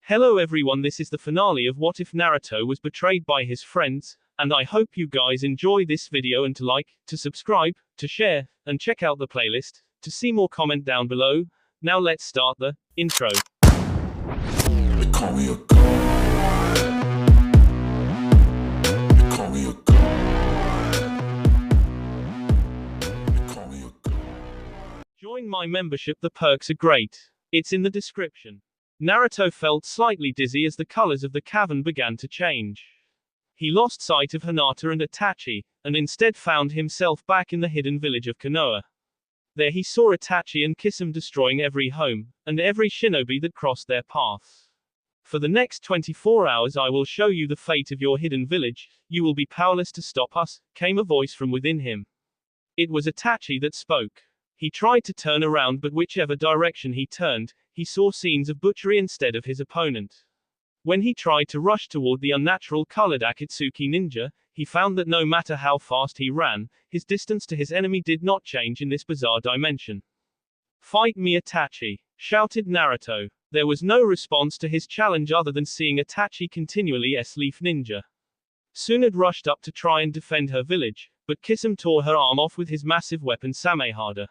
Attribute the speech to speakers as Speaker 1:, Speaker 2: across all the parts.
Speaker 1: Hello everyone, this is the finale of What If Naruto Was Betrayed by His Friends, and I hope you guys enjoy this video and to like, to subscribe, to share, and check out the playlist, to see more comment down below. Now let's start the intro.
Speaker 2: They call me a god. They call me a god. They call me a god.
Speaker 1: Join my membership, the perks are great. It's in the description. Naruto felt slightly dizzy as the colors of the cavern began to change. He lost sight of Hinata and Itachi, and instead found himself back in the hidden village of Konoha. There he saw Itachi and Kisame destroying every home, and every shinobi that crossed their path. For the next 24 hours I will show you the fate of your hidden village, you will be powerless to stop us, came a voice from within him. It was Itachi that spoke. He tried to turn around, but whichever direction he turned, he saw scenes of butchery instead of his opponent. When he tried to rush toward the unnatural colored Akatsuki ninja, he found that no matter how fast he ran, his distance to his enemy did not change in this bizarre dimension. "Fight me, Itachi!" shouted Naruto. There was no response to his challenge other than seeing Itachi continually S-Leaf Ninja. Tsunade rushed up to try and defend her village, but Kisame tore her arm off with his massive weapon Samehada.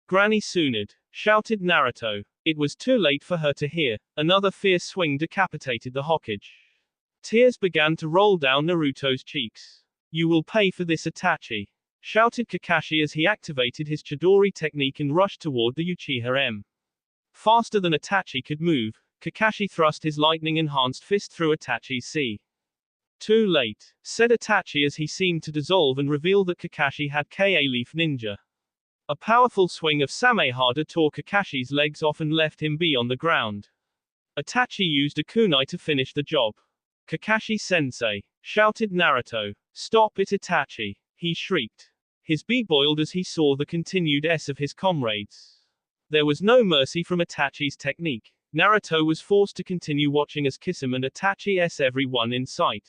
Speaker 1: "Granny Tsunade!" shouted Naruto. It was too late for her to hear. Another fierce swing decapitated the Hokage. Tears began to roll down Naruto's cheeks. "You will pay for this, Itachi!" shouted Kakashi as he activated his Chidori technique and rushed toward the Uchiha M. Faster than Itachi could move, Kakashi thrust his lightning-enhanced fist through Itachi's C. "Too late," said Itachi as he seemed to dissolve and reveal that Kakashi had Ka-Leaf Ninja. A powerful swing of Samehada tore Kakashi's legs off and left him be on the ground. Itachi used a kunai to finish the job. "Kakashi-sensei!" shouted Naruto. "Stop it, Itachi!" he shrieked. His bee boiled as he saw the continued S of his comrades. There was no mercy from Itachi's technique. Naruto was forced to continue watching as Kisame and Itachi S everyone in sight.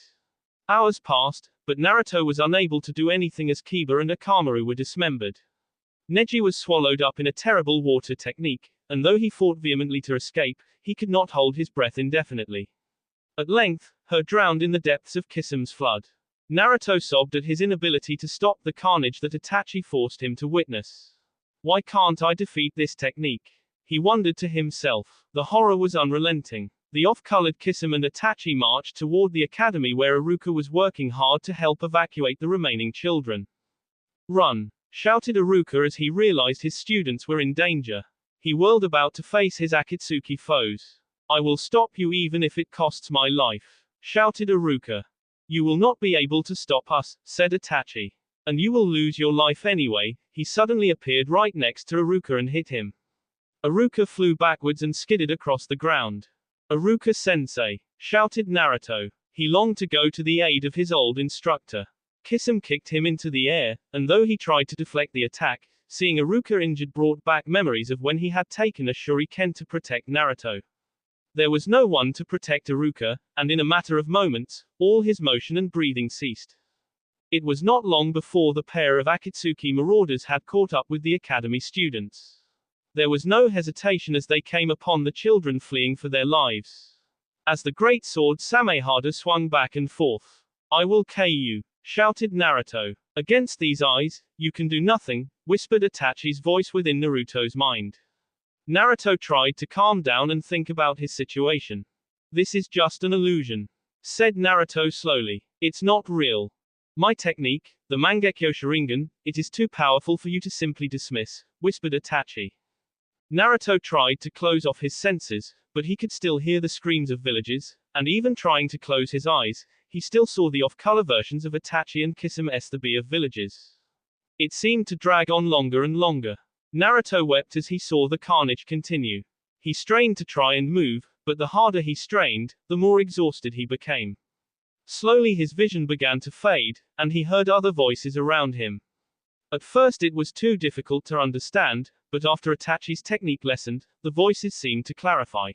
Speaker 1: Hours passed, but Naruto was unable to do anything as Kiba and Akamaru were dismembered. Neji was swallowed up in a terrible water technique, and though he fought vehemently to escape, he could not hold his breath indefinitely. At length, he drowned in the depths of Kisame's flood. Naruto sobbed at his inability to stop the carnage that Itachi forced him to witness. "Why can't I defeat this technique?" he wondered to himself. The horror was unrelenting. The off-colored Kisame and Itachi marched toward the academy where Iruka was working hard to help evacuate the remaining children. "Run!" shouted Iruka as he realized his students were in danger. He whirled about to face his Akatsuki foes. "I will stop you even if it costs my life," shouted Iruka. "You will not be able to stop us," said Itachi. "And you will lose your life anyway." He suddenly appeared right next to Iruka and hit him. Iruka flew backwards and skidded across the ground. "Iruka-sensei!" shouted Naruto. He longed to go to the aid of his old instructor. Kisame kicked him into the air, and though he tried to deflect the attack, seeing Iruka injured brought back memories of when he had taken a shuriken to protect Naruto. There was no one to protect Iruka, and in a matter of moments, all his motion and breathing ceased. It was not long before the pair of Akatsuki marauders had caught up with the academy students. There was no hesitation as they came upon the children fleeing for their lives. As the great sword Samehada swung back and forth. "I will kill you!" shouted Naruto. "Against these eyes, you can do nothing," whispered Itachi's voice within Naruto's mind. Naruto tried to calm down and think about his situation. "This is just an illusion," said Naruto slowly. "It's not real. My technique, the Mangekyo Sharingan, it is too powerful for you to simply dismiss," whispered Itachi. Naruto tried to close off his senses, but he could still hear the screams of villagers, and even trying to close his eyes, he still saw the off-color versions of Itachi and Kisame the B of villages. It seemed to drag on longer and longer. Naruto wept as he saw the carnage continue. He strained to try and move, but the harder he strained, the more exhausted he became. Slowly his vision began to fade, and he heard other voices around him. At first it was too difficult to understand, but after Itachi's technique lessened, the voices seemed to clarify.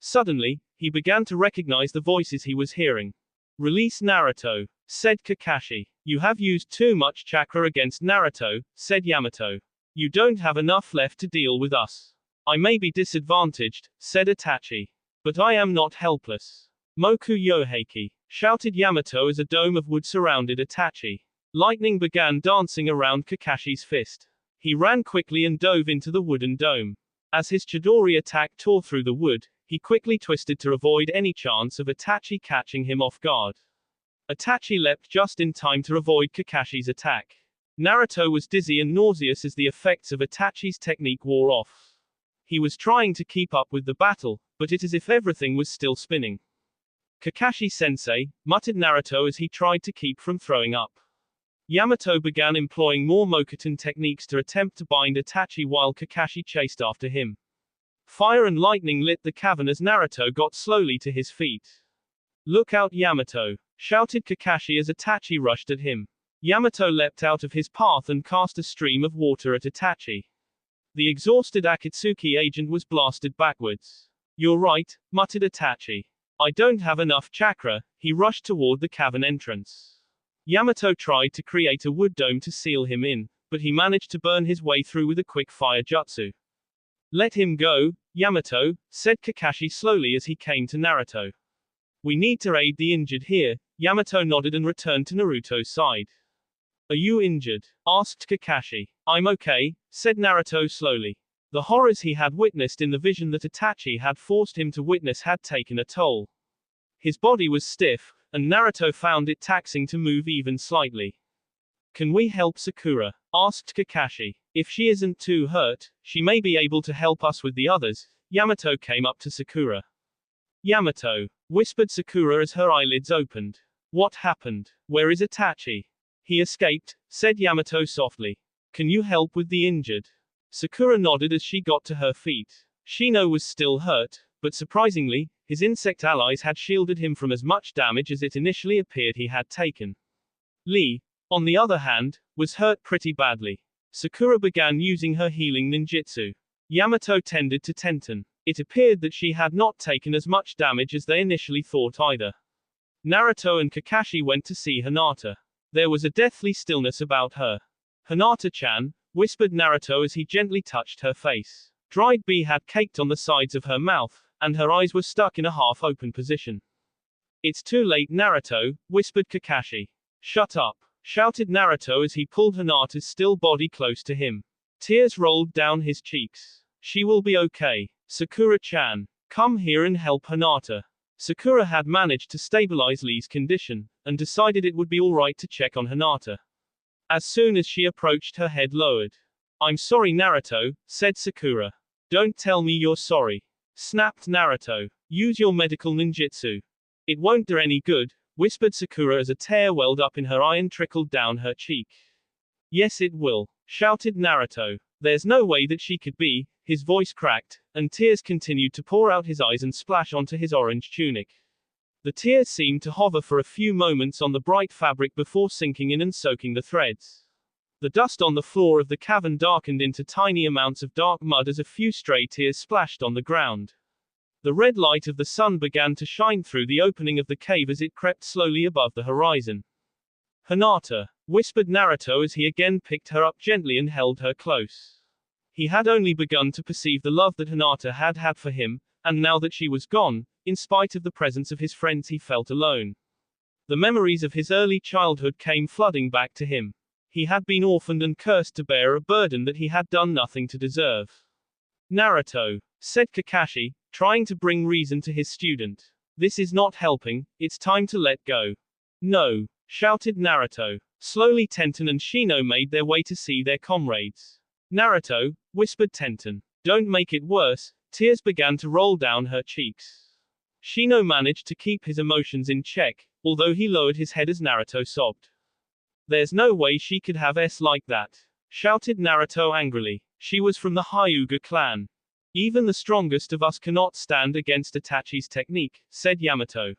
Speaker 1: Suddenly, he began to recognize the voices he was hearing. "Release Naruto," said Kakashi. "You have used too much chakra against Naruto," said Yamato. "You don't have enough left to deal with us." "I may be disadvantaged," said Itachi. But I am not helpless. Moku Yoheiki, shouted Yamato as a dome of wood surrounded Itachi. Lightning began dancing around Kakashi's fist. He ran quickly and dove into the wooden dome. As his Chidori attack tore through the wood, he quickly twisted to avoid any chance of Itachi catching him off guard. Itachi leapt just in time to avoid Kakashi's attack. Naruto was dizzy and nauseous as the effects of Itachi's technique wore off. He was trying to keep up with the battle, but it as if everything was still spinning. Kakashi-sensei, muttered Naruto as he tried to keep from throwing up. Yamato began employing more Mokuton techniques to attempt to bind Itachi while Kakashi chased after him. Fire and lightning lit the cavern as Naruto got slowly to his feet. Look out Yamato, shouted Kakashi as Itachi rushed at him. Yamato leapt out of his path and cast a stream of water at Itachi. The exhausted Akatsuki agent was blasted backwards. You're right, muttered Itachi. I don't have enough chakra. He rushed toward the cavern entrance. Yamato tried to create a wood dome to seal him in, but he managed to burn his way through with a quick fire jutsu. Let him go, Yamato, said Kakashi slowly as he came to Naruto. We need to aid the injured here. Yamato nodded and returned to Naruto's side. Are you injured? Asked Kakashi. I'm okay, said Naruto slowly. The horrors he had witnessed in the vision that Itachi had forced him to witness had taken a toll. His body was stiff, and Naruto found it taxing to move even slightly. Can we help Sakura? Asked Kakashi. If she isn't too hurt, she may be able to help us with the others. Yamato came up to Sakura. Yamato, whispered Sakura as her eyelids opened. What happened? Where is Itachi? He escaped, said Yamato softly. Can you help with the injured? Sakura nodded as she got to her feet. Shino was still hurt, but surprisingly, his insect allies had shielded him from as much damage as it initially appeared he had taken. Lee, on the other hand, was hurt pretty badly. Sakura began using her healing ninjutsu. Yamato tended to Tenten. It appeared that she had not taken as much damage as they initially thought either. Naruto and Kakashi went to see Hinata. There was a deathly stillness about her. Hinata-chan, whispered Naruto as he gently touched her face. Dried bee had caked on the sides of her mouth, and her eyes were stuck in a half-open position. It's too late Naruto, whispered Kakashi. Shut up, shouted Naruto as he pulled Hinata's still body close to him. Tears rolled down his cheeks. She will be okay. Sakura-chan, come here and help Hinata. Sakura had managed to stabilize Lee's condition, and decided it would be alright to check on Hinata. As soon as she approached, her head lowered. I'm sorry Naruto, said Sakura. Don't tell me you're sorry. Snapped Naruto. Use your medical ninjutsu. It won't do any good, whispered Sakura as a tear welled up in her eye and trickled down her cheek. Yes it will, shouted Naruto. There's no way that she could be. His voice cracked, and tears continued to pour out his eyes and splash onto his orange tunic. The tears seemed to hover for a few moments on the bright fabric before sinking in and soaking the threads. The dust on the floor of the cavern darkened into tiny amounts of dark mud as a few stray tears splashed on the ground. The red light of the sun began to shine through the opening of the cave as it crept slowly above the horizon. Hinata, whispered Naruto as he again picked her up gently and held her close. He had only begun to perceive the love that Hinata had had for him, and now that she was gone, in spite of the presence of his friends he felt alone. The memories of his early childhood came flooding back to him. He had been orphaned and cursed to bear a burden that he had done nothing to deserve. Naruto, said Kakashi, trying to bring reason to his student. This is not helping, it's time to let go. No, shouted Naruto. Slowly Tenten and Shino made their way to see their comrades. Naruto, whispered Tenten. Don't make it worse. Tears began to roll down her cheeks. Shino managed to keep his emotions in check, although he lowered his head as Naruto sobbed. There's no way she could have S like that, shouted Naruto angrily. She was from the Hyuga clan. Even the strongest of us cannot stand against Itachi's technique, said Yamato.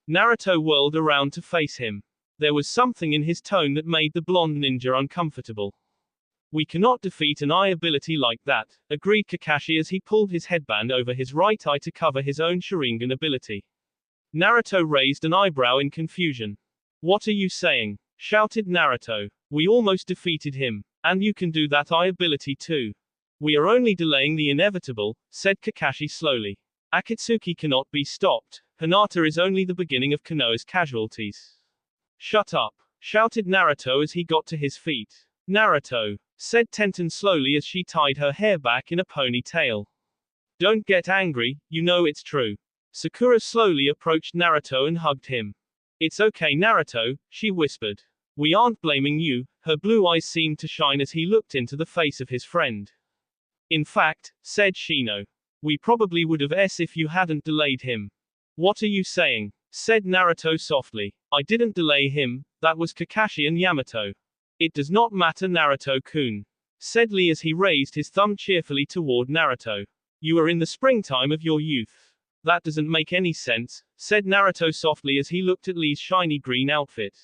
Speaker 1: Naruto whirled around to face him. There was something in his tone that made the blonde ninja uncomfortable. We cannot defeat an eye ability like that, agreed Kakashi as he pulled his headband over his right eye to cover his own Sharingan ability. Naruto raised an eyebrow in confusion. What are you saying? Shouted Naruto. We almost defeated him, and you can do that eye ability too. We are only delaying the inevitable, said Kakashi slowly. Akatsuki cannot be stopped. Hinata is only the beginning of Konoha's casualties. Shut up, shouted Naruto as he got to his feet. Naruto, said Tenten slowly as she tied her hair back in a ponytail. Don't get angry, you know it's true. Sakura slowly approached Naruto and hugged him. It's okay Naruto, she whispered. We aren't blaming you. Her blue eyes seemed to shine as he looked into the face of his friend. In fact, said Shino, we probably would have if you hadn't delayed him. What are you saying? Said Naruto softly. I didn't delay him, that was Kakashi and Yamato. It does not matter Naruto-kun, said Lee as he raised his thumb cheerfully toward Naruto. You are in the springtime of your youth. That doesn't make any sense, said Naruto softly as he looked at Lee's shiny green outfit.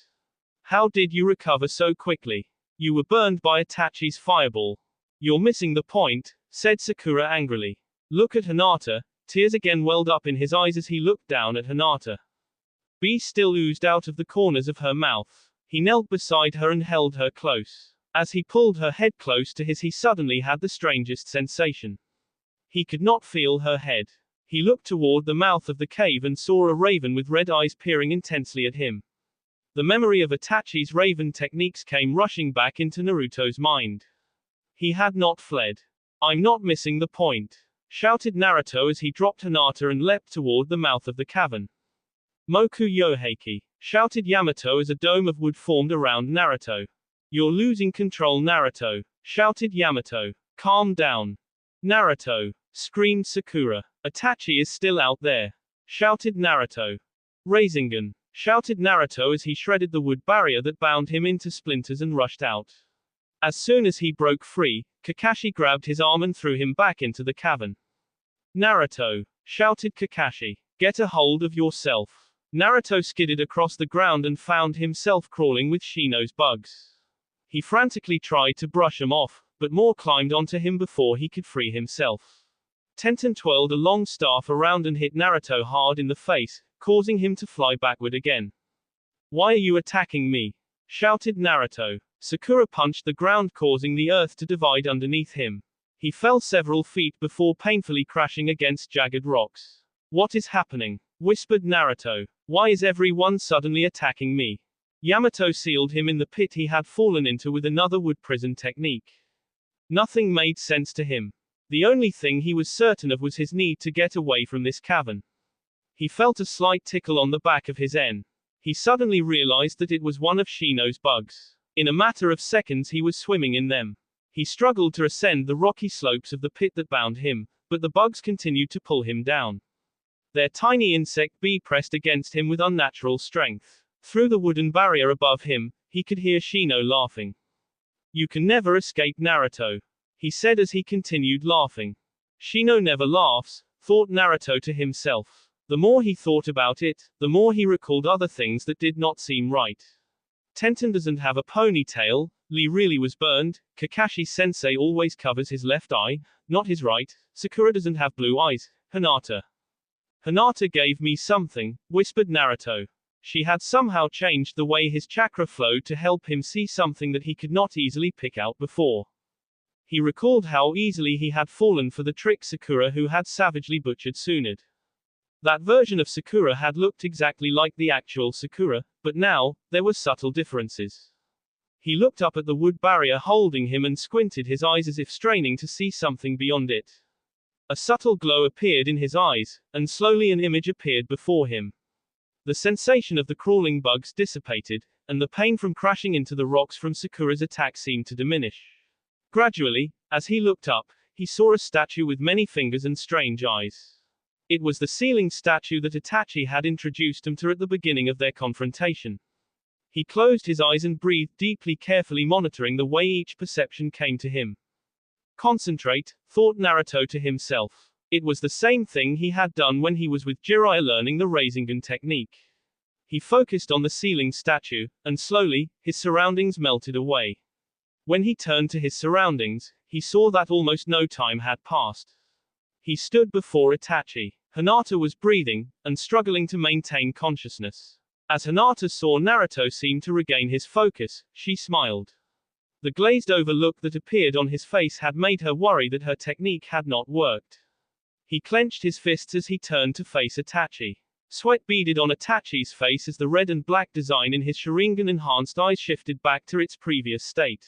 Speaker 1: How did you recover so quickly? You were burned by Itachi's fireball. You're missing the point, said Sakura angrily. Look at Hinata. Tears again welled up in his eyes as he looked down at Hinata. B still oozed out of the corners of her mouth. He knelt beside her and held her close. As he pulled her head close to his, he suddenly had the strangest sensation. He could not feel her head. He looked toward the mouth of the cave and saw a raven with red eyes peering intensely at him. The memory of Itachi's raven techniques came rushing back into Naruto's mind. He had not fled. I'm not missing the point, shouted Naruto as he dropped Hinata and leapt toward the mouth of the cavern. Moku Yoheiki, shouted Yamato as a dome of wood formed around Naruto. You're losing control Naruto, shouted Yamato. Calm down. Naruto, screamed Sakura. Itachi is still out there, shouted Naruto. Rasengan, shouted Naruto as he shredded the wood barrier that bound him into splinters and rushed out. As soon as he broke free, Kakashi grabbed his arm and threw him back into the cavern. Naruto, shouted Kakashi, get a hold of yourself. Naruto skidded across the ground and found himself crawling with Shino's bugs. He frantically tried to brush them off, but more climbed onto him before he could free himself. Tenten twirled a long staff around and hit Naruto hard in the face, causing him to fly backward again. Why are you attacking me? Shouted Naruto. Sakura punched the ground, causing the earth to divide underneath him. He fell several feet before painfully crashing against jagged rocks. What is happening? Whispered Naruto. Why is everyone suddenly attacking me? Yamato sealed him in the pit he had fallen into with another wood prison technique. Nothing made sense to him. The only thing he was certain of was his need to get away from this cavern. He felt a slight tickle on the back of his N. He suddenly realized that it was one of Shino's bugs. In a matter of seconds he was swimming in them. He struggled to ascend the rocky slopes of the pit that bound him, but the bugs continued to pull him down. Their tiny insect bee pressed against him with unnatural strength. Through the wooden barrier above him, he could hear Shino laughing. You can never escape Naruto, he said as he continued laughing. Shino never laughs, thought Naruto to himself. The more he thought about it, the more he recalled other things that did not seem right. Tenten doesn't have a ponytail, Lee really was burned, Kakashi-sensei always covers his left eye, not his right, Sakura doesn't have blue eyes, Hinata. Hinata gave me something, whispered Naruto. She had somehow changed the way his chakra flowed to help him see something that he could not easily pick out before. He recalled how easily he had fallen for the trick Sakura who had savagely butchered Tsunade. That version of Sakura had looked exactly like the actual Sakura, but now, there were subtle differences. He looked up at the wood barrier holding him and squinted his eyes as if straining to see something beyond it. A subtle glow appeared in his eyes, and slowly an image appeared before him. The sensation of the crawling bugs dissipated, and the pain from crashing into the rocks from Sakura's attack seemed to diminish. Gradually, as he looked up, he saw a statue with many fingers and strange eyes. It was the ceiling statue that Itachi had introduced him to at the beginning of their confrontation. He closed his eyes and breathed deeply, carefully monitoring the way each perception came to him. Concentrate, thought Naruto to himself. It was the same thing he had done when he was with Jiraiya learning the Rasengan technique. He focused on the ceiling statue, and slowly, his surroundings melted away. When he turned to his surroundings, he saw that almost no time had passed. He stood before Itachi. Hinata was breathing, and struggling to maintain consciousness. As Hinata saw Naruto seem to regain his focus, she smiled. The glazed-over look that appeared on his face had made her worry that her technique had not worked. He clenched his fists as he turned to face Itachi. Sweat beaded on Itachi's face as the red and black design in his Sharingan-enhanced eyes shifted back to its previous state.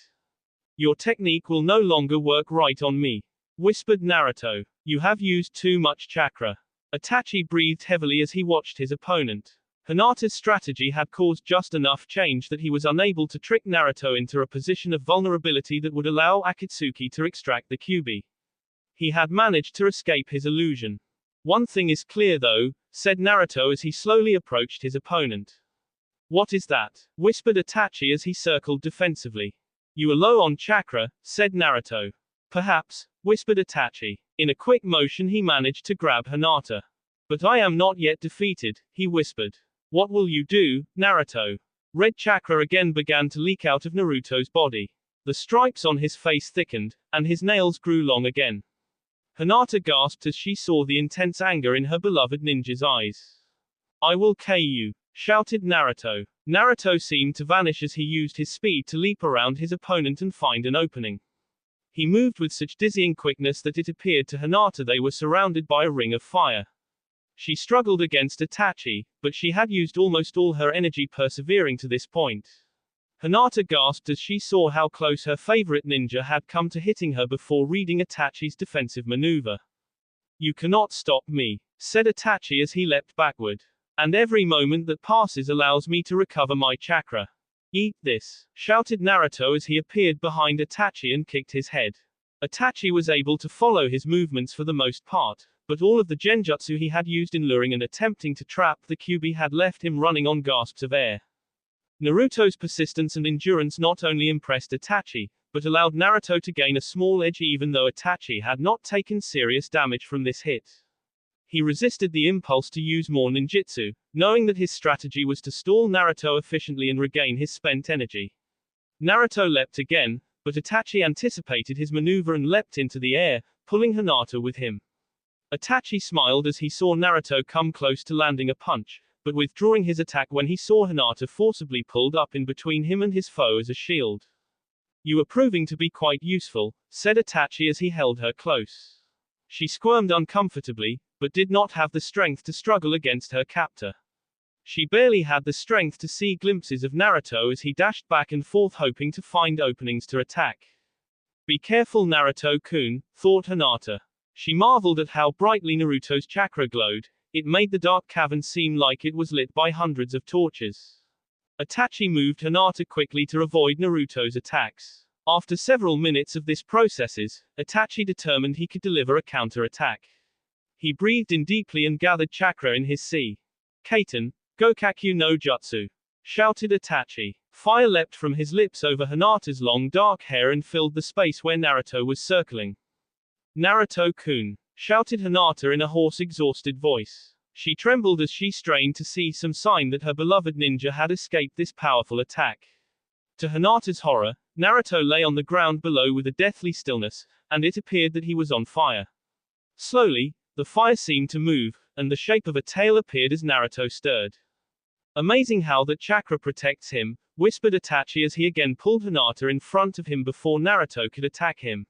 Speaker 1: Your technique will no longer work right on me, whispered Naruto. You have used too much chakra. Itachi breathed heavily as he watched his opponent. Hinata's strategy had caused just enough change that he was unable to trick Naruto into a position of vulnerability that would allow Akatsuki to extract the Kyuubi. He had managed to escape his illusion. One thing is clear though, said Naruto as he slowly approached his opponent. What is that? Whispered Itachi as he circled defensively. You are low on chakra, said Naruto. Perhaps, whispered Itachi. In a quick motion he managed to grab Hinata. But I am not yet defeated, he whispered. What will you do, Naruto? Red chakra again began to leak out of Naruto's body. The stripes on his face thickened, and his nails grew long again. Hinata gasped as she saw the intense anger in her beloved ninja's eyes. I will KO you, shouted Naruto. Naruto seemed to vanish as he used his speed to leap around his opponent and find an opening. He moved with such dizzying quickness that it appeared to Hinata they were surrounded by a ring of fire. She struggled against Itachi, but she had used almost all her energy persevering to this point. Hinata gasped as she saw how close her favorite ninja had come to hitting her before reading Itachi's defensive maneuver. You cannot stop me, said Itachi as he leapt backward. And every moment that passes allows me to recover my chakra. Eat this, shouted Naruto as he appeared behind Itachi and kicked his head. Itachi was able to follow his movements for the most part, but all of the genjutsu he had used in luring and attempting to trap the Kyuubi had left him running on gasps of air. Naruto's persistence and endurance not only impressed Itachi, but allowed Naruto to gain a small edge even though Itachi had not taken serious damage from this hit. He resisted the impulse to use more ninjutsu, knowing that his strategy was to stall Naruto efficiently and regain his spent energy. Naruto leapt again, but Itachi anticipated his maneuver and leapt into the air, pulling Hinata with him. Itachi smiled as he saw Naruto come close to landing a punch, but withdrawing his attack when he saw Hinata forcibly pulled up in between him and his foe as a shield. You are proving to be quite useful, said Itachi as he held her close. She squirmed uncomfortably, but did not have the strength to struggle against her captor. She barely had the strength to see glimpses of Naruto as he dashed back and forth hoping to find openings to attack. Be careful Naruto-kun, thought Hinata. She marveled at how brightly Naruto's chakra glowed. It made the dark cavern seem like it was lit by hundreds of torches. Itachi moved Hinata quickly to avoid Naruto's attacks. After several minutes of this processes, Itachi determined he could deliver a counter-attack. He breathed in deeply and gathered chakra in his sea. Kaiten, Gokakyu no Jutsu, shouted Itachi. Fire leapt from his lips over Hinata's long dark hair and filled the space where Naruto was circling. Naruto-kun, shouted Hinata in a hoarse, exhausted voice. She trembled as she strained to see some sign that her beloved ninja had escaped this powerful attack. To Hinata's horror, Naruto lay on the ground below with a deathly stillness, and it appeared that he was on fire. Slowly, the fire seemed to move, and the shape of a tail appeared as Naruto stirred. Amazing how that chakra protects him, whispered Itachi as he again pulled Hinata in front of him before Naruto could attack him.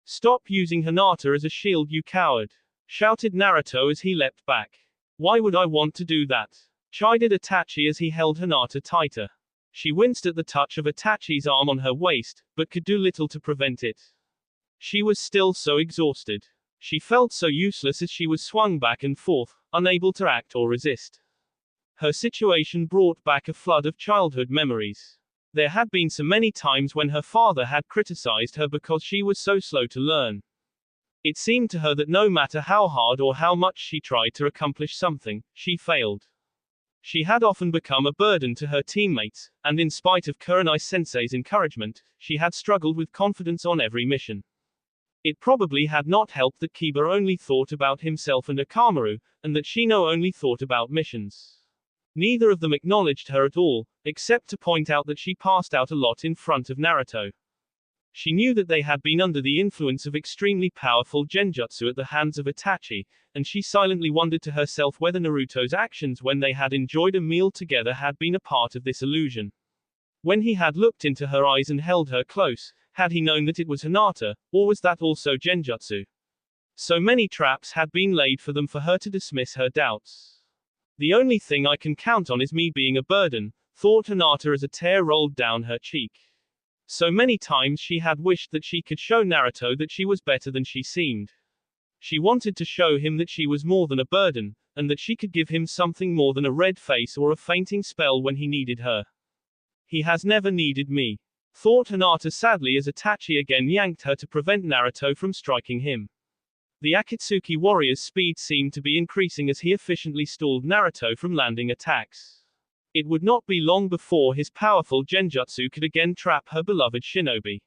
Speaker 1: Stop using Hinata as a shield, you coward, shouted Naruto as he leapt back. Why would I want to do that? Chided Itachi as he held Hinata tighter. She winced at the touch of Itachi's arm on her waist, but could do little to prevent it. She was still so exhausted. She felt so useless as she was swung back and forth, unable to act or resist. Her situation brought back a flood of childhood memories. There had been so many times when her father had criticized her because she was so slow to learn. It seemed to her that no matter how hard or how much she tried to accomplish something, she failed. She had often become a burden to her teammates, and in spite of Kurenai-sensei's encouragement, she had struggled with confidence on every mission. It probably had not helped that Kiba only thought about himself and Akamaru, and that Shino only thought about missions. Neither of them acknowledged her at all, except to point out that she passed out a lot in front of Naruto. She knew that they had been under the influence of extremely powerful genjutsu at the hands of Itachi, and she silently wondered to herself whether Naruto's actions when they had enjoyed a meal together had been a part of this illusion. When he had looked into her eyes and held her close, had he known that it was Hinata, or was that also genjutsu? So many traps had been laid for them for her to dismiss her doubts. The only thing I can count on is me being a burden, thought Hinata as a tear rolled down her cheek. So many times she had wished that she could show Naruto that she was better than she seemed. She wanted to show him that she was more than a burden, and that she could give him something more than a red face or a fainting spell when he needed her. He has never needed me, thought Hinata sadly as Itachi again yanked her to prevent Naruto from striking him. The Akatsuki warrior's speed seemed to be increasing as he efficiently stalled Naruto from landing attacks. It would not be long before his powerful genjutsu could again trap her beloved shinobi.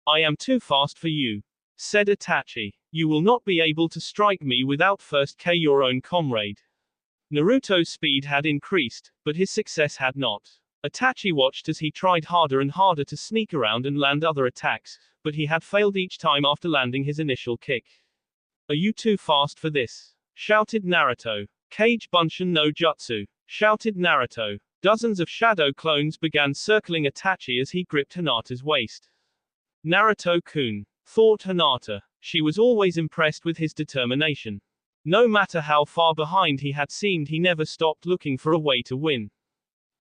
Speaker 1: I am too fast for you, said Itachi. You will not be able to strike me without first killing your own comrade. Naruto's speed had increased, but his success had not. Itachi watched as he tried harder and harder to sneak around and land other attacks, but he had failed each time after landing his initial kick. Are you too fast for this? Shouted Naruto. Kage Bunshin no Jutsu, shouted Naruto. Dozens of shadow clones began circling Itachi as he gripped Hinata's waist. Naruto-kun, thought Hinata. She was always impressed with his determination. No matter how far behind he had seemed, he never stopped looking for a way to win.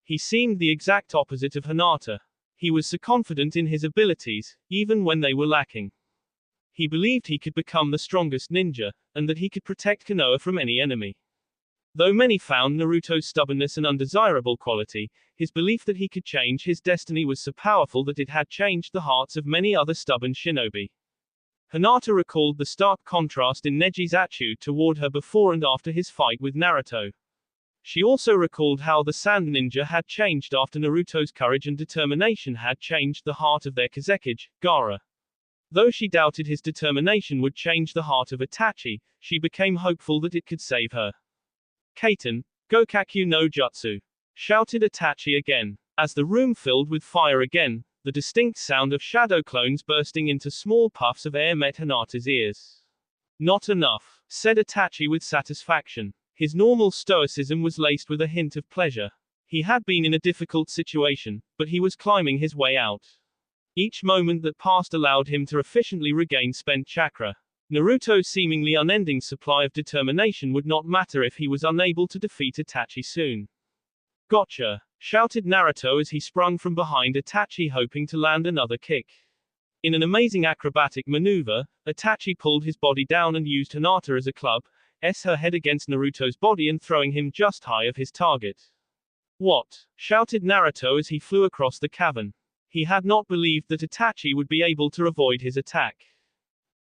Speaker 1: He seemed the exact opposite of Hinata. He was so confident in his abilities, even when they were lacking. He believed he could become the strongest ninja, and that he could protect Konoha from any enemy. Though many found Naruto's stubbornness an undesirable quality, his belief that he could change his destiny was so powerful that it had changed the hearts of many other stubborn shinobi. Hinata recalled the stark contrast in Neji's attitude toward her before and after his fight with Naruto. She also recalled how the Sand Ninja had changed after Naruto's courage and determination had changed the heart of their Kazekage, Gaara. Though she doubted his determination would change the heart of Itachi, she became hopeful that it could save her. Kaiten, Gokakyu no Jutsu, shouted Itachi again. As the room filled with fire again, the distinct sound of shadow clones bursting into small puffs of air met Hinata's ears. Not enough, said Itachi with satisfaction. His normal stoicism was laced with a hint of pleasure. He had been in a difficult situation, but he was climbing his way out. Each moment that passed allowed him to efficiently regain spent chakra. Naruto's seemingly unending supply of determination would not matter if he was unable to defeat Itachi soon. Gotcha! Shouted Naruto as he sprung from behind Itachi, hoping to land another kick. In an amazing acrobatic maneuver, Itachi pulled his body down and used Hinata as a club, her head against Naruto's body and throwing him just high of his target. What? Shouted Naruto as he flew across the cavern. He had not believed that Itachi would be able to avoid his attack.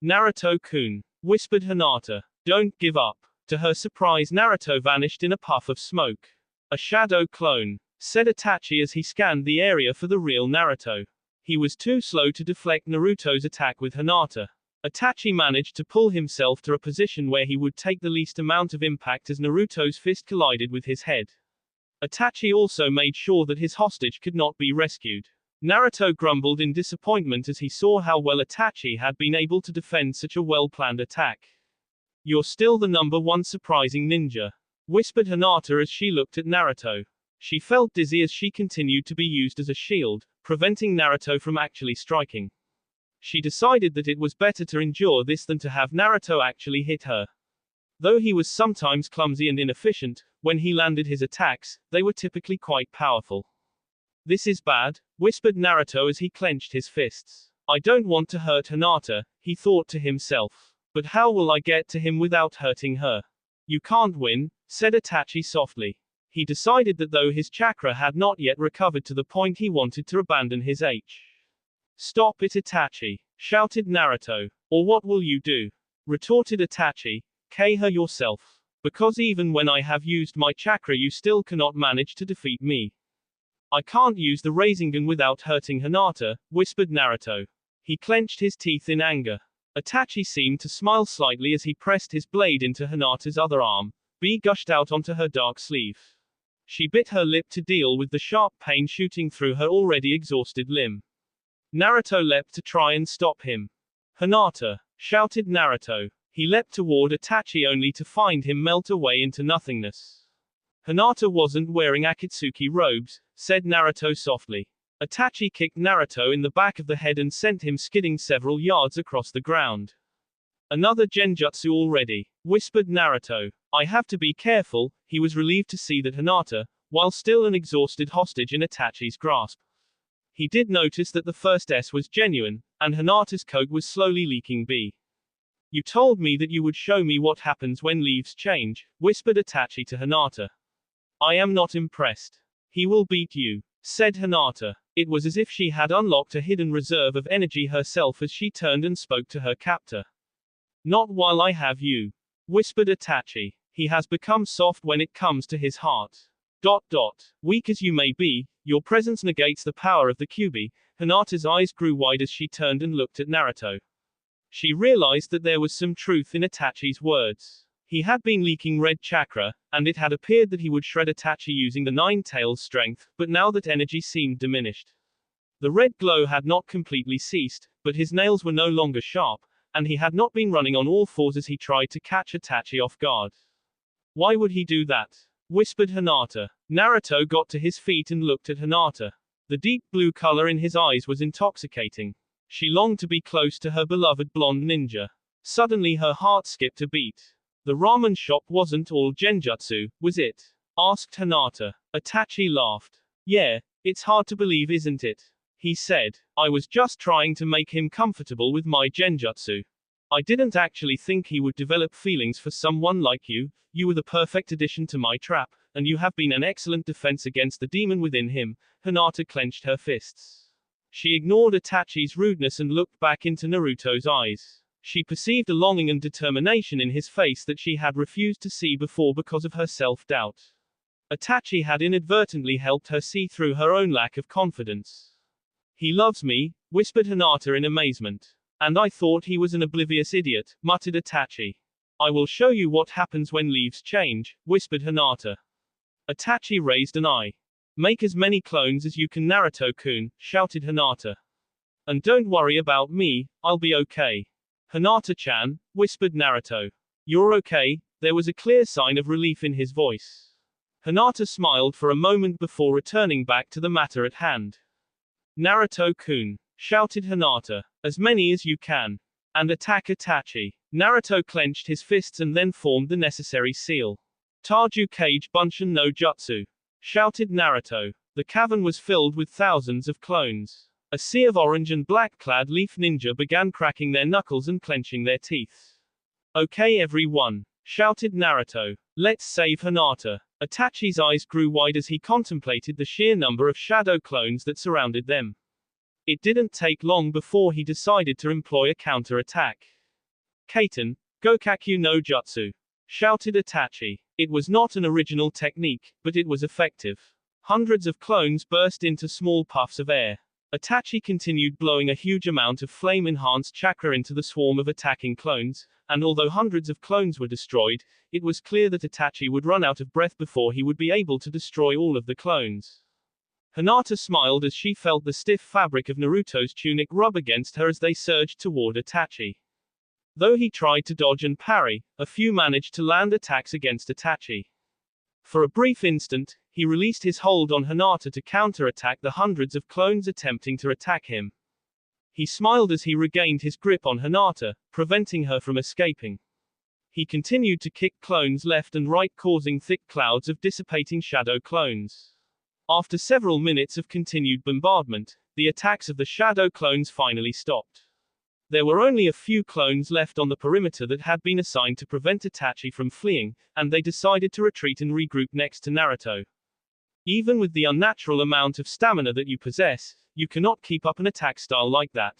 Speaker 1: Naruto-kun, whispered Hinata. Don't give up. To her surprise, Naruto vanished in a puff of smoke. A shadow clone, said Itachi as he scanned the area for the real Naruto. He was too slow to deflect Naruto's attack with Hinata. Itachi managed to pull himself to a position where he would take the least amount of impact as Naruto's fist collided with his head. Itachi also made sure that his hostage could not be rescued. Naruto grumbled in disappointment as he saw how well Itachi had been able to defend such a well-planned attack. You're still the number one surprising ninja, whispered Hinata as she looked at Naruto. She felt dizzy as she continued to be used as a shield, preventing Naruto from actually striking. She decided that it was better to endure this than to have Naruto actually hit her. Though he was sometimes clumsy and inefficient, when he landed his attacks, they were typically quite powerful. This is bad, whispered Naruto as he clenched his fists. I don't want to hurt Hinata, he thought to himself. But how will I get to him without hurting her? You can't win, said Itachi softly. He decided that though his chakra had not yet recovered to the point he wanted to abandon his H. Stop it, Itachi, shouted Naruto. Or what will you do? Retorted Itachi. Kill her yourself. Because even when I have used my chakra you still cannot manage to defeat me. I can't use the Rasengan without hurting Hinata, whispered Naruto. He clenched his teeth in anger. Itachi seemed to smile slightly as he pressed his blade into Hinata's other arm. B gushed out onto her dark sleeve. She bit her lip to deal with the sharp pain shooting through her already exhausted limb. Naruto leapt to try and stop him. Hinata, shouted Naruto. He leapt toward Itachi only to find him melt away into nothingness. Hinata wasn't wearing Akatsuki robes, said Naruto softly. Itachi kicked Naruto in the back of the head and sent him skidding several yards across the ground. Another genjutsu already, whispered Naruto. I have to be careful. He was relieved to see that Hinata, while still an exhausted hostage in Itachi's grasp. He did notice that the first S was genuine, and Hinata's coat was slowly leaking B. You told me that you would show me what happens when leaves change, whispered Itachi to Hinata. I am not impressed. He will beat you, said Hinata. It was as if she had unlocked a hidden reserve of energy herself as she turned and spoke to her captor. Not while I have you, whispered Itachi. He has become soft when it comes to his heart. Weak as you may be, your presence negates the power of the Kyuubi. Hinata's eyes grew wide as she turned and looked at Naruto. She realized that there was some truth in Itachi's words. He had been leaking red chakra, and it had appeared that he would shred Itachi using the Nine Tails strength, but now that energy seemed diminished. The red glow had not completely ceased, but his nails were no longer sharp, and he had not been running on all fours as he tried to catch Itachi off guard. Why would he do that? Whispered Hinata. Naruto got to his feet and looked at Hinata. The deep blue color in his eyes was intoxicating. She longed to be close to her beloved blonde ninja. Suddenly her heart skipped a beat. The ramen shop wasn't all genjutsu, was it? Asked Hinata. Itachi laughed. Yeah, it's hard to believe, isn't it? He said. I was just trying to make him comfortable with my genjutsu. I didn't actually think he would develop feelings for someone like you. You were the perfect addition to my trap, and you have been an excellent defense against the demon within him. Hinata clenched her fists. She ignored Itachi's rudeness and looked back into Naruto's eyes. She perceived a longing and determination in his face that she had refused to see before because of her self-doubt. Itachi had inadvertently helped her see through her own lack of confidence. He loves me, whispered Hinata in amazement. And I thought he was an oblivious idiot, muttered Itachi. I will show you what happens when leaves change, whispered Hinata. Itachi raised an eye. Make as many clones as you can, Naruto-kun, shouted Hinata. And don't worry about me, I'll be okay. Hinata-chan, whispered Naruto. You're okay? There was a clear sign of relief in his voice. Hinata smiled for a moment before returning back to the matter at hand. Naruto-kun, shouted Hinata. As many as you can. And attack Itachi. Naruto clenched his fists and then formed the necessary seal. Taju Kage Bunshin no Jutsu, shouted Naruto. The cavern was filled with thousands of clones. A sea of orange and black-clad leaf ninja began cracking their knuckles and clenching their teeth. Okay everyone, shouted Naruto. Let's save Hinata. Itachi's eyes grew wide as he contemplated the sheer number of shadow clones that surrounded them. It didn't take long before he decided to employ a counter-attack. Kaiten, Gokakyu no Jutsu, shouted Itachi. It was not an original technique, but it was effective. Hundreds of clones burst into small puffs of air. Itachi continued blowing a huge amount of flame-enhanced chakra into the swarm of attacking clones, and although hundreds of clones were destroyed, it was clear that Itachi would run out of breath before he would be able to destroy all of the clones. Hinata smiled as she felt the stiff fabric of Naruto's tunic rub against her as they surged toward Itachi. Though he tried to dodge and parry, a few managed to land attacks against Itachi. For a brief instant, he released his hold on Hinata to counterattack the hundreds of clones attempting to attack him. He smiled as he regained his grip on Hinata, preventing her from escaping. He continued to kick clones left and right, causing thick clouds of dissipating shadow clones. After several minutes of continued bombardment, the attacks of the shadow clones finally stopped. There were only a few clones left on the perimeter that had been assigned to prevent Itachi from fleeing, and they decided to retreat and regroup next to Naruto. Even with the unnatural amount of stamina that you possess, you cannot keep up an attack style like that,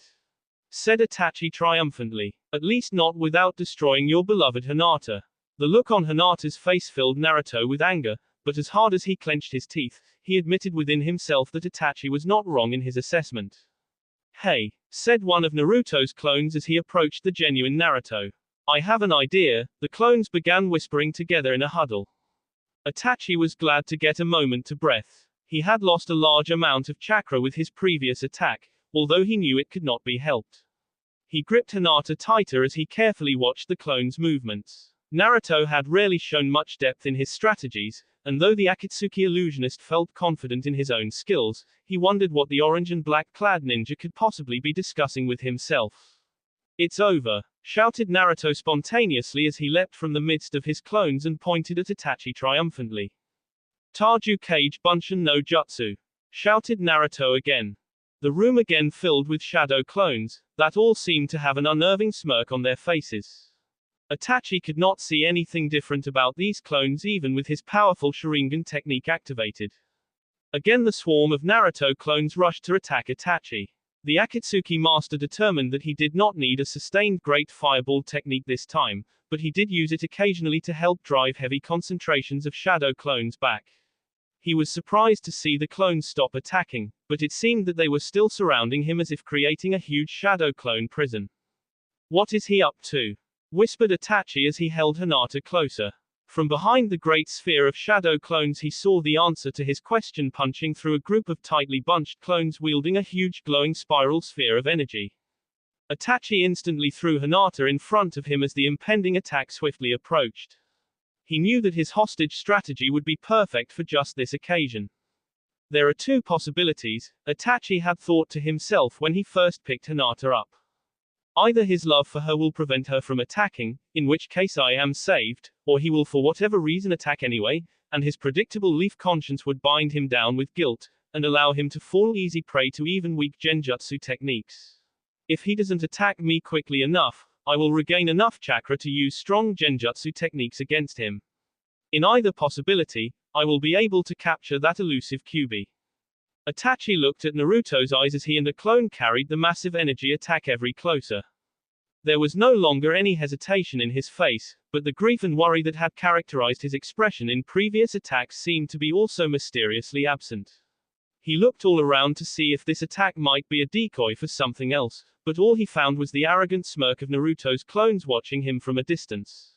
Speaker 1: said Itachi triumphantly. At least not without destroying your beloved Hinata. The look on Hinata's face filled Naruto with anger, but as hard as he clenched his teeth, he admitted within himself that Itachi was not wrong in his assessment. Hey, said one of Naruto's clones as he approached the genuine Naruto. I have an idea, the clones began whispering together in a huddle. Itachi was glad to get a moment to breath. He had lost a large amount of chakra with his previous attack, although he knew it could not be helped. He gripped Hinata tighter as he carefully watched the clones' movements. Naruto had rarely shown much depth in his strategies, and though the Akatsuki illusionist felt confident in his own skills, he wondered what the orange and black-clad ninja could possibly be discussing with himself. It's over, shouted Naruto spontaneously as he leapt from the midst of his clones and pointed at Itachi triumphantly. Taju Kage Bunshin no Jutsu, shouted Naruto again. The room again filled with shadow clones, that all seemed to have an unnerving smirk on their faces. Itachi could not see anything different about these clones even with his powerful Sharingan technique activated. Again the swarm of Naruto clones rushed to attack Itachi. The Akatsuki master determined that he did not need a sustained great fireball technique this time, but he did use it occasionally to help drive heavy concentrations of shadow clones back. He was surprised to see the clones stop attacking, but it seemed that they were still surrounding him as if creating a huge shadow clone prison. What is he up to? Whispered Itachi as he held Hinata closer. From behind the great sphere of shadow clones he saw the answer to his question punching through a group of tightly bunched clones wielding a huge glowing spiral sphere of energy. Itachi instantly threw Hinata in front of him as the impending attack swiftly approached. He knew that his hostage strategy would be perfect for just this occasion. There are two possibilities, Itachi had thought to himself when he first picked Hinata up. Either his love for her will prevent her from attacking, in which case I am saved, or he will for whatever reason attack anyway, and his predictable leaf conscience would bind him down with guilt, and allow him to fall easy prey to even weak genjutsu techniques. If he doesn't attack me quickly enough, I will regain enough chakra to use strong genjutsu techniques against him. In either possibility, I will be able to capture that elusive Kyuubi. Itachi looked at Naruto's eyes as he and a clone carried the massive energy attack ever closer. There was no longer any hesitation in his face, but the grief and worry that had characterized his expression in previous attacks seemed to be also mysteriously absent. He looked all around to see if this attack might be a decoy for something else, but all he found was the arrogant smirk of Naruto's clones watching him from a distance.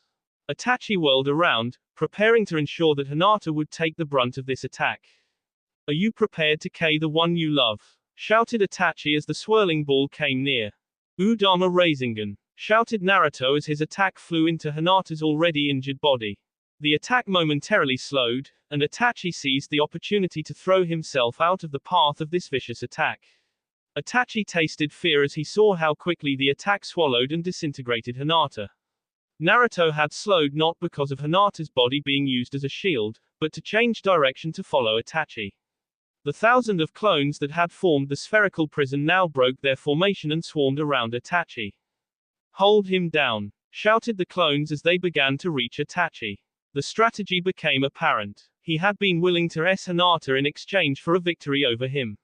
Speaker 1: Itachi whirled around, preparing to ensure that Hinata would take the brunt of this attack. Are you prepared to K the one you love? Shouted Itachi as the swirling ball came near. Udama Rasengan, shouted Naruto as his attack flew into Hinata's already injured body. The attack momentarily slowed, and Itachi seized the opportunity to throw himself out of the path of this vicious attack. Itachi tasted fear as he saw how quickly the attack swallowed and disintegrated Hinata. Naruto had slowed not because of Hinata's body being used as a shield, but to change direction to follow Itachi. The thousand of clones that had formed the spherical prison now broke their formation and swarmed around Itachi. Hold him down, shouted the clones as they began to reach Itachi. The strategy became apparent. He had been willing to Hinata in exchange for a victory over him.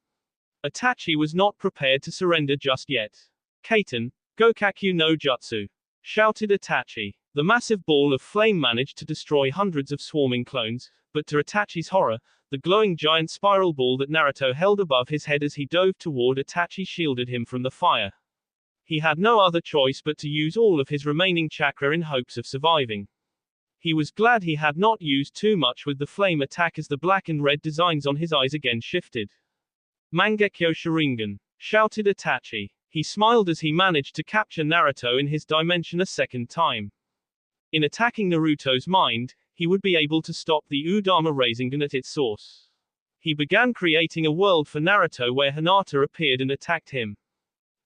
Speaker 1: Itachi was not prepared to surrender just yet. Kaiten, Gokakyu no Jutsu, shouted Itachi. The massive ball of flame managed to destroy hundreds of swarming clones, but to Itachi's horror, the glowing giant spiral ball that Naruto held above his head as he dove toward Itachi shielded him from the fire. He had no other choice but to use all of his remaining chakra in hopes of surviving. He was glad he had not used too much with the flame attack as the black and red designs on his eyes again shifted. Mangekyo Sharingan, shouted Itachi. He smiled as he managed to capture Naruto in his dimension a second time. In attacking Naruto's mind, he would be able to stop the Udama Rasengan at its source. He began creating a world for Naruto where Hinata appeared and attacked him.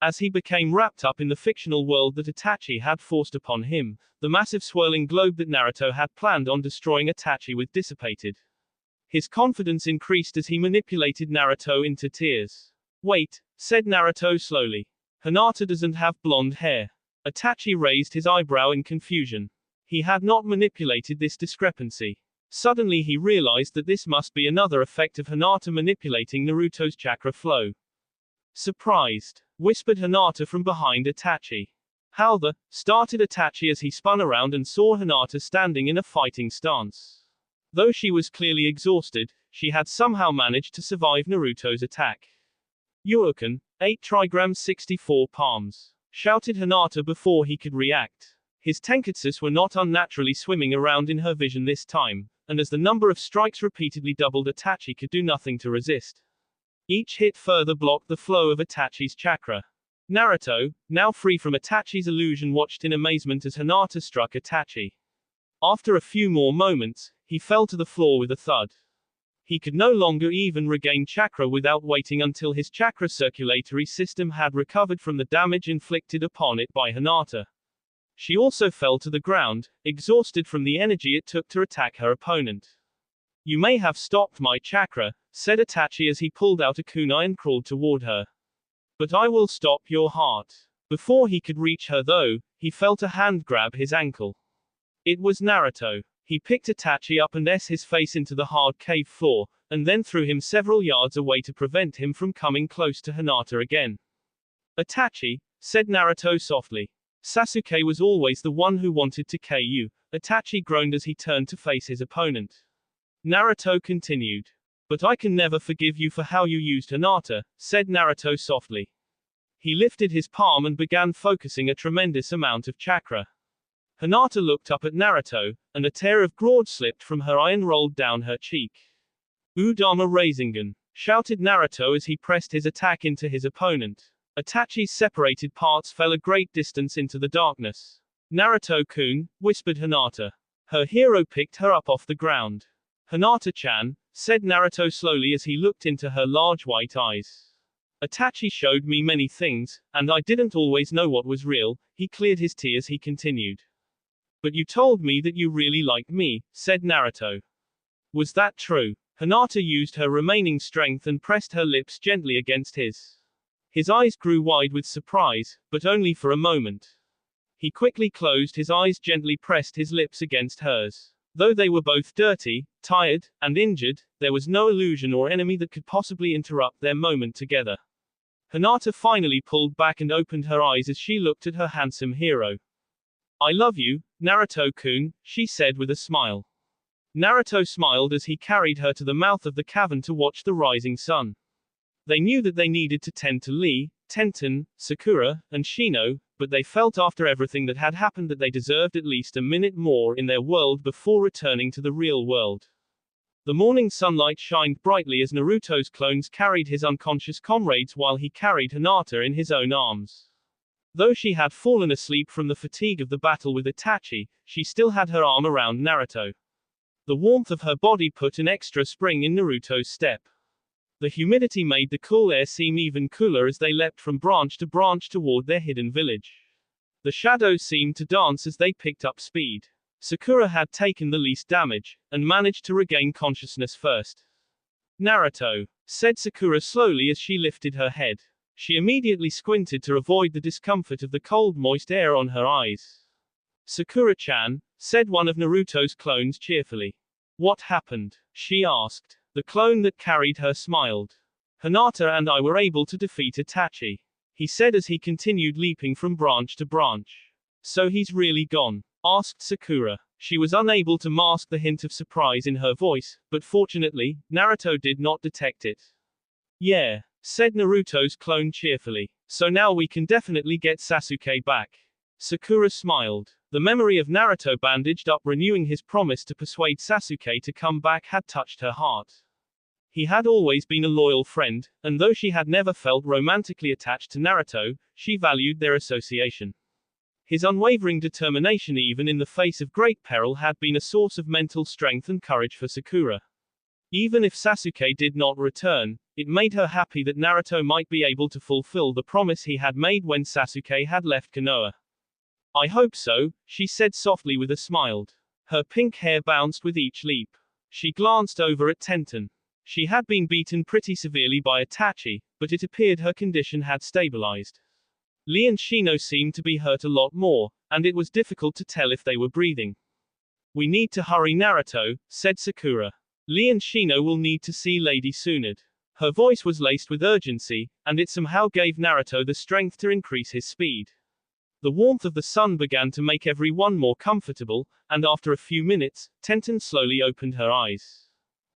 Speaker 1: As he became wrapped up in the fictional world that Itachi had forced upon him, the massive swirling globe that Naruto had planned on destroying Itachi with dissipated. His confidence increased as he manipulated Naruto into tears. Wait, said Naruto slowly. Hinata doesn't have blonde hair. Itachi raised his eyebrow in confusion. He had not manipulated this discrepancy. Suddenly he realized that this must be another effect of Hinata manipulating Naruto's chakra flow. Surprised, whispered Hinata from behind Itachi. How the, started Itachi as he spun around and saw Hinata standing in a fighting stance. Though she was clearly exhausted, she had somehow managed to survive Naruto's attack. Yuokan, 8 trigrams 64 palms, shouted Hinata before he could react. His tenketsus were not unnaturally swimming around in her vision this time, and as the number of strikes repeatedly doubled, Itachi could do nothing to resist. Each hit further blocked the flow of Itachi's chakra. Naruto, now free from Itachi's illusion, watched in amazement as Hinata struck Itachi. After a few more moments, he fell to the floor with a thud. He could no longer even regain chakra without waiting until his chakra circulatory system had recovered from the damage inflicted upon it by Hinata. She also fell to the ground, exhausted from the energy it took to attack her opponent. You may have stopped my chakra, said Itachi as he pulled out a kunai and crawled toward her. But I will stop your heart. Before he could reach her though, he felt a hand grab his ankle. It was Naruto. He picked Itachi up and his face into the hard cave floor, and then threw him several yards away to prevent him from coming close to Hinata again. Itachi, said Naruto softly. Sasuke was always the one who wanted to KO you, Itachi groaned as he turned to face his opponent. Naruto continued. But I can never forgive you for how you used Hinata, said Naruto softly. He lifted his palm and began focusing a tremendous amount of chakra. Hinata looked up at Naruto, and a tear of gourd slipped from her eye and rolled down her cheek. Udama Rasengan, shouted Naruto as he pressed his attack into his opponent. Itachi's separated parts fell a great distance into the darkness. Naruto-kun, whispered Hinata. Her hero picked her up off the ground. Hinata-chan, said Naruto slowly as he looked into her large white eyes. Itachi showed me many things, and I didn't always know what was real. He cleared his tears. He continued. But you told me that you really liked me, said Naruto. Was that true? Hinata used her remaining strength and pressed her lips gently against his. His eyes grew wide with surprise, but only for a moment. He quickly closed his eyes, gently pressed his lips against hers. Though they were both dirty, tired, and injured, there was no illusion or enemy that could possibly interrupt their moment together. Hinata finally pulled back and opened her eyes as she looked at her handsome hero. I love you, Naruto-kun, she said with a smile. Naruto smiled as he carried her to the mouth of the cavern to watch the rising sun. They knew that they needed to tend to Lee, Tenten, Sakura, and Shino, but they felt after everything that had happened that they deserved at least a minute more in their world before returning to the real world. The morning sunlight shined brightly as Naruto's clones carried his unconscious comrades while he carried Hinata in his own arms. Though she had fallen asleep from the fatigue of the battle with Itachi, she still had her arm around Naruto. The warmth of her body put an extra spring in Naruto's step. The humidity made the cool air seem even cooler as they leapt from branch to branch toward their hidden village. The shadows seemed to dance as they picked up speed. Sakura had taken the least damage, and managed to regain consciousness first. Naruto, said Sakura slowly as she lifted her head. She immediately squinted to avoid the discomfort of the cold moist air on her eyes. Sakura-chan, said one of Naruto's clones cheerfully. What happened? She asked. The clone that carried her smiled. Hinata and I were able to defeat Itachi, he said as he continued leaping from branch to branch. So he's really gone? Asked Sakura. She was unable to mask the hint of surprise in her voice, but fortunately, Naruto did not detect it. Yeah, said Naruto's clone cheerfully. So now we can definitely get Sasuke back. Sakura smiled. The memory of Naruto bandaged up renewing his promise to persuade Sasuke to come back had touched her heart. He had always been a loyal friend, and though she had never felt romantically attached to Naruto, she valued their association. His unwavering determination even in the face of great peril had been a source of mental strength and courage for Sakura. Even if Sasuke did not return, it made her happy that Naruto might be able to fulfill the promise he had made when Sasuke had left Konoha. I hope so, she said softly with a smile. Her pink hair bounced with each leap. She glanced over at Tenten. She had been beaten pretty severely by Itachi, but it appeared her condition had stabilized. Lee and Shino seemed to be hurt a lot more, and it was difficult to tell if they were breathing. We need to hurry, Naruto, said Sakura. Lee and Shino will need to see Lady Tsunade. Her voice was laced with urgency, and it somehow gave Naruto the strength to increase his speed. The warmth of the sun began to make everyone more comfortable, and after a few minutes, Tenten slowly opened her eyes.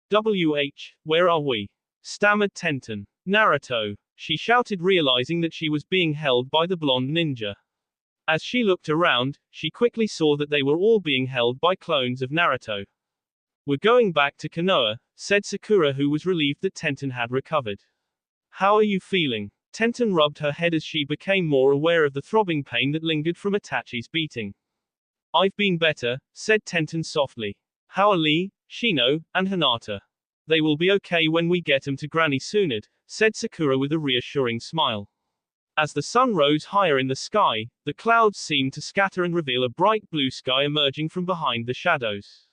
Speaker 1: Where are we? Stammered Tenten. Naruto, she shouted, realizing that she was being held by the blonde ninja. As she looked around, she quickly saw that they were all being held by clones of Naruto. We're going back to Konoha, said Sakura, who was relieved that Tenten had recovered. How are you feeling? Tenten rubbed her head as she became more aware of the throbbing pain that lingered from Itachi's beating. I've been better, said Tenten softly. How are Lee, Shino, and Hinata? They will be okay when we get them to Granny Tsunade, said Sakura with a reassuring smile. As the sun rose higher in the sky, the clouds seemed to scatter and reveal a bright blue sky emerging from behind the shadows.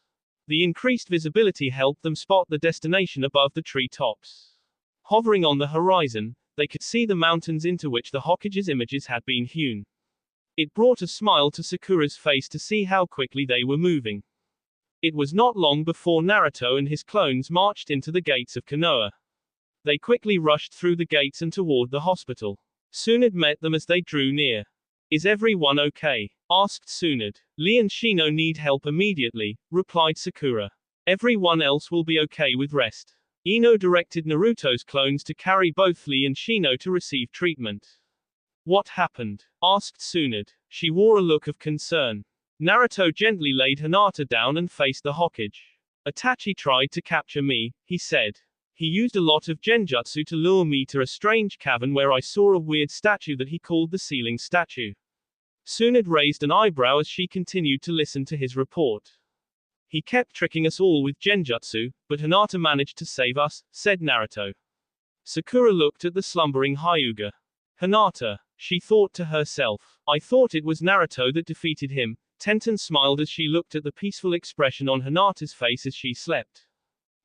Speaker 1: The increased visibility helped them spot the destination above the tree tops. Hovering on the horizon, they could see the mountains into which the Hokage's images had been hewn. It brought a smile to Sakura's face to see how quickly they were moving. It was not long before Naruto and his clones marched into the gates of Konoha. They quickly rushed through the gates and toward the hospital. Tsunade met them as they drew near. "Is everyone okay?" asked Tsunade. "Lee and Shino need help immediately," replied Sakura. "Everyone else will be okay with rest." Ino directed Naruto's clones to carry both Lee and Shino to receive treatment. "What happened?" asked Tsunade. She wore a look of concern. Naruto gently laid Hinata down and faced the Hokage. "Itachi tried to capture me," he said. "He used a lot of genjutsu to lure me to a strange cavern where I saw a weird statue that he called the ceiling statue." Tsunade raised an eyebrow as she continued to listen to his report. "He kept tricking us all with genjutsu, but Hinata managed to save us," said Naruto. Sakura looked at the slumbering Hyuga. "Hinata," she thought to herself. "I thought it was Naruto that defeated him." Tenten smiled as she looked at the peaceful expression on Hinata's face as she slept.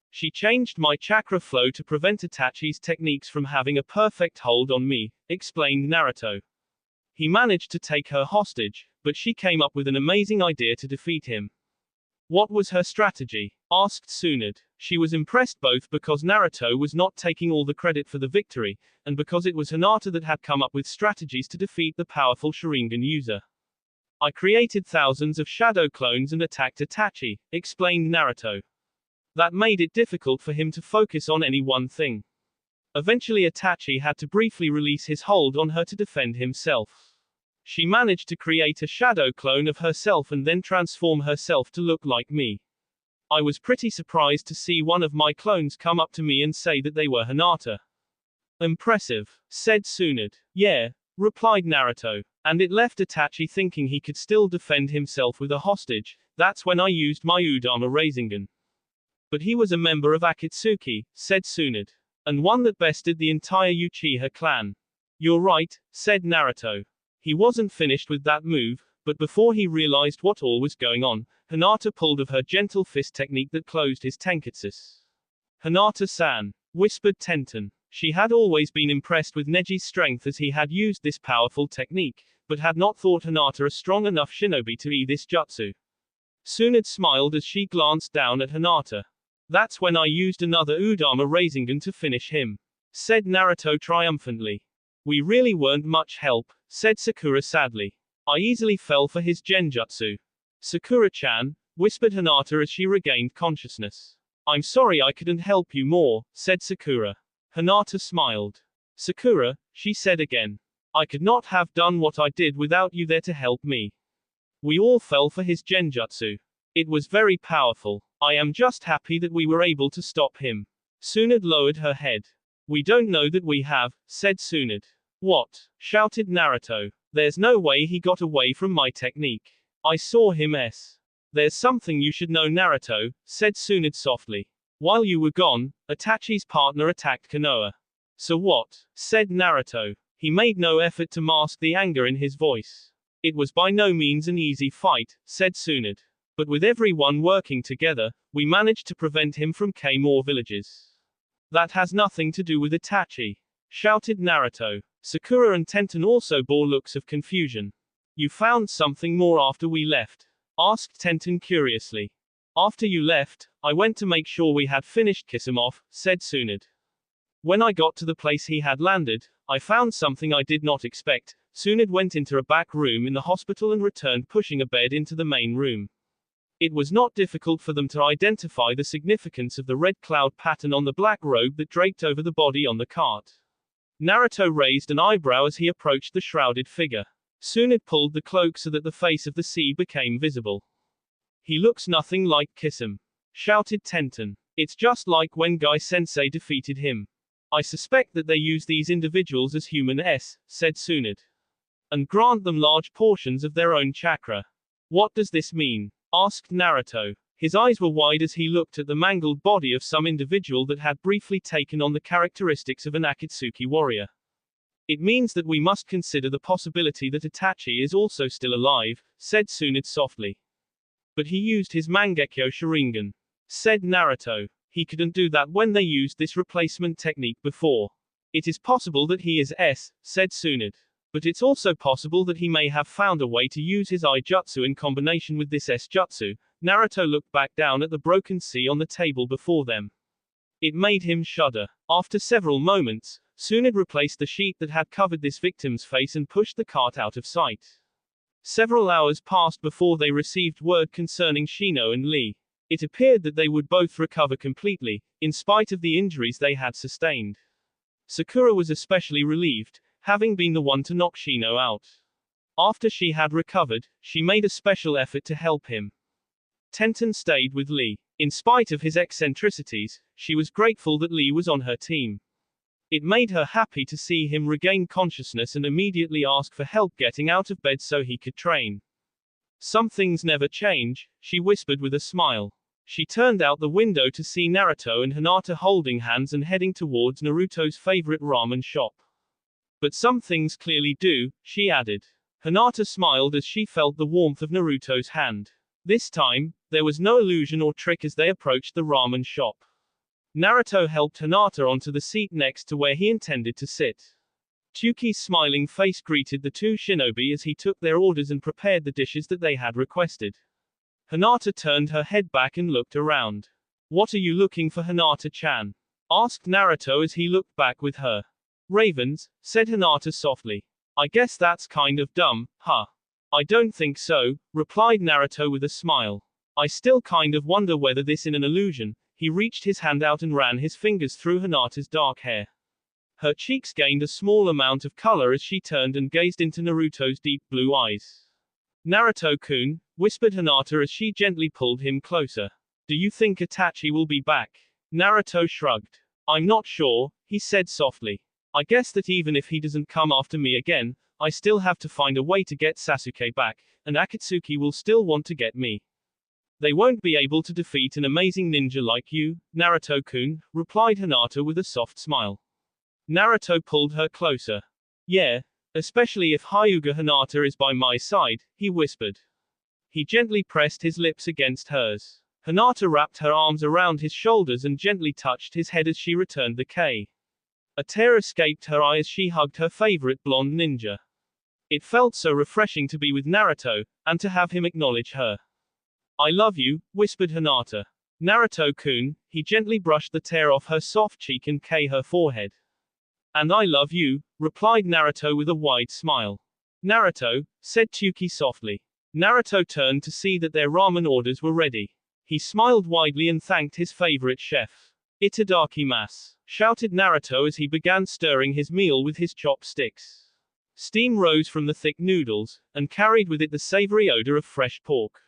Speaker 1: "She changed my chakra flow to prevent Itachi's techniques from having a perfect hold on me," explained Naruto. "He managed to take her hostage, but she came up with an amazing idea to defeat him." "What was her strategy?" asked Tsunade. She was impressed both because Naruto was not taking all the credit for the victory, and because it was Hinata that had come up with strategies to defeat the powerful Sharingan user. "I created thousands of shadow clones and attacked Itachi," explained Naruto. "That made it difficult for him to focus on any one thing. Eventually Itachi had to briefly release his hold on her to defend himself. She managed to create a shadow clone of herself and then transform herself to look like me. I was pretty surprised to see one of my clones come up to me and say that they were Hinata." "Impressive," said Tsunade. "Yeah," replied Naruto. "And it left Itachi thinking he could still defend himself with a hostage. That's when I used my Udama Rasengan." "But he was a member of Akatsuki," said Tsunade. "And one that bested the entire Uchiha clan." "You're right," said Naruto. He wasn't finished with that move, but before he realized what all was going on, Hinata pulled of her gentle fist technique that closed his tenketsus. "Hinata-san," whispered Tenten. She had always been impressed with Neji's strength as he had used this powerful technique, but had not thought Hinata a strong enough shinobi to this jutsu. Tsunade smiled as she glanced down at Hinata. "That's when I used another Udama Rasengan to finish him," said Naruto triumphantly. "We really weren't much help," said Sakura sadly. "I easily fell for his genjutsu." "Sakura-chan," whispered Hinata as she regained consciousness. "I'm sorry I couldn't help you more," said Sakura. Hinata smiled. "Sakura," she said again. "I could not have done what I did without you there to help me. We all fell for his genjutsu. It was very powerful. I am just happy that we were able to stop him." Tsunade lowered her head. "We don't know that we have," said Tsunade. "What?" shouted Naruto. "There's no way he got away from my technique. I saw him s. There's something you should know, Naruto," said Tsunade softly. "While you were gone, Itachi's partner attacked Konoha." "So what?" said Naruto. He made no effort to mask the anger in his voice. "It was by no means an easy fight," said Tsunade. "But with everyone working together, we managed to prevent him from more villages." "That has nothing to do with Itachi," shouted Naruto. Sakura and Tenten also bore looks of confusion. "You found something more after we left?" asked Tenten curiously. "After you left, I went to make sure we had finished Kisame, said Tsunade. "When I got to the place he had landed, I found something I did not expect." Tsunade went into a back room in the hospital and returned pushing a bed into the main room. It was not difficult for them to identify the significance of the red cloud pattern on the black robe that draped over the body on the cart. Naruto raised an eyebrow as he approached the shrouded figure. Tsunade pulled the cloak so that the face of the sea became visible. "He looks nothing like Kisame," shouted Tenten. "It's just like when Gai-sensei defeated him. I suspect that they use these individuals as human said Tsunade. And grant them large portions of their own chakra." "What does this mean?" asked Naruto. His eyes were wide as he looked at the mangled body of some individual that had briefly taken on the characteristics of an Akatsuki warrior. It means that we must consider the possibility that Itachi is also still alive, said Tsunade softly. But he used his Mangekyo Sharingan, said Naruto. He couldn't do that when they used this replacement technique before. It is possible that he is said Tsunade. But it's also possible that he may have found a way to use his eye jutsu in combination with this jutsu. Naruto looked back down at the broken sea on the table before them. It made him shudder. After several moments, Tsunade replaced the sheet that had covered this victim's face and pushed the cart out of sight. Several hours passed before they received word concerning Shino and Lee. It appeared that they would both recover completely, in spite of the injuries they had sustained. Sakura was especially relieved, having been the one to knock Shino out. After she had recovered, she made a special effort to help him. Tenten stayed with Lee. In spite of his eccentricities, she was grateful that Lee was on her team. It made her happy to see him regain consciousness and immediately ask for help getting out of bed so he could train. Some things never change, she whispered with a smile. She turned out the window to see Naruto and Hinata holding hands and heading towards Naruto's favorite ramen shop. But some things clearly do, she added. Hinata smiled as she felt the warmth of Naruto's hand. This time, there was no illusion or trick as they approached the ramen shop. Naruto helped Hinata onto the seat next to where he intended to sit. Chuki's smiling face greeted the two shinobi as he took their orders and prepared the dishes that they had requested. Hinata turned her head back and looked around. What are you looking for, Hinata-chan? Asked Naruto as he looked back with her. Ravens, said Hinata softly. I guess that's kind of dumb, huh? I don't think so, replied Naruto with a smile. I still kind of wonder whether this is an illusion. He reached his hand out and ran his fingers through Hinata's dark hair. Her cheeks gained a small amount of color as she turned and gazed into Naruto's deep blue eyes. Naruto-kun, whispered Hinata as she gently pulled him closer. Do you think Itachi will be back? Naruto shrugged. I'm not sure, he said softly. I guess that even if he doesn't come after me again, I still have to find a way to get Sasuke back, and Akatsuki will still want to get me. They won't be able to defeat an amazing ninja like you, Naruto-kun, replied Hinata with a soft smile. Naruto pulled her closer. Yeah, especially if Hyuga Hinata is by my side, he whispered. He gently pressed his lips against hers. Hinata wrapped her arms around his shoulders and gently touched his head as she returned the K. A tear escaped her eye as she hugged her favorite blonde ninja. It felt so refreshing to be with Naruto, and to have him acknowledge her. I love you, whispered Hinata. Naruto-kun, he gently brushed the tear off her soft cheek and kissed her forehead. And I love you, replied Naruto with a wide smile. Naruto, said Chuki softly. Naruto turned to see that their ramen orders were ready. He smiled widely and thanked his favorite chef. Itadakimasu, shouted Naruto as he began stirring his meal with his chopsticks. Steam rose from the thick noodles, and carried with it the savory odor of fresh pork.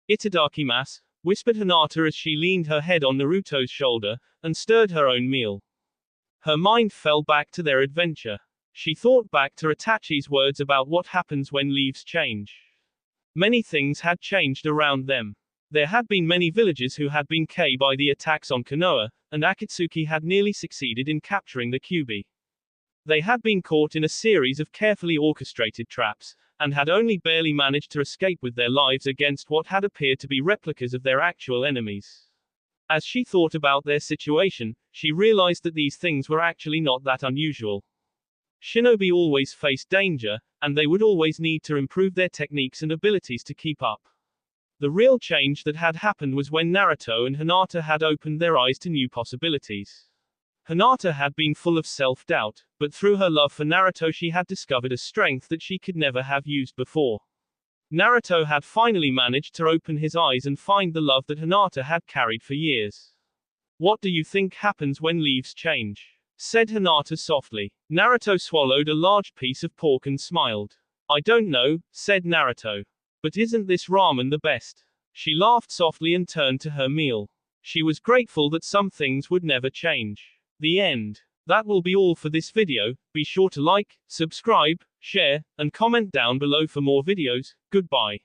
Speaker 1: Itadakimasu, whispered Hinata as she leaned her head on Naruto's shoulder, and stirred her own meal. Her mind fell back to their adventure. She thought back to Itachi's words about what happens when leaves change. Many things had changed around them. There had been many villagers who had been killed by the attacks on Konoha, and Akatsuki had nearly succeeded in capturing the Kyuubi. They had been caught in a series of carefully orchestrated traps, and had only barely managed to escape with their lives against what had appeared to be replicas of their actual enemies. As she thought about their situation, she realized that these things were actually not that unusual. Shinobi always faced danger, and they would always need to improve their techniques and abilities to keep up. The real change that had happened was when Naruto and Hinata had opened their eyes to new possibilities. Hinata had been full of self-doubt, but through her love for Naruto she had discovered a strength that she could never have used before. Naruto had finally managed to open his eyes and find the love that Hinata had carried for years. What do you think happens when leaves change? Said Hinata softly. Naruto swallowed a large piece of pork and smiled. I don't know, said Naruto. But isn't this ramen the best? She laughed softly and turned to her meal. She was grateful that some things would never change. The end. That will be all for this video. Be sure to like, subscribe, share, and comment down below for more videos. Goodbye.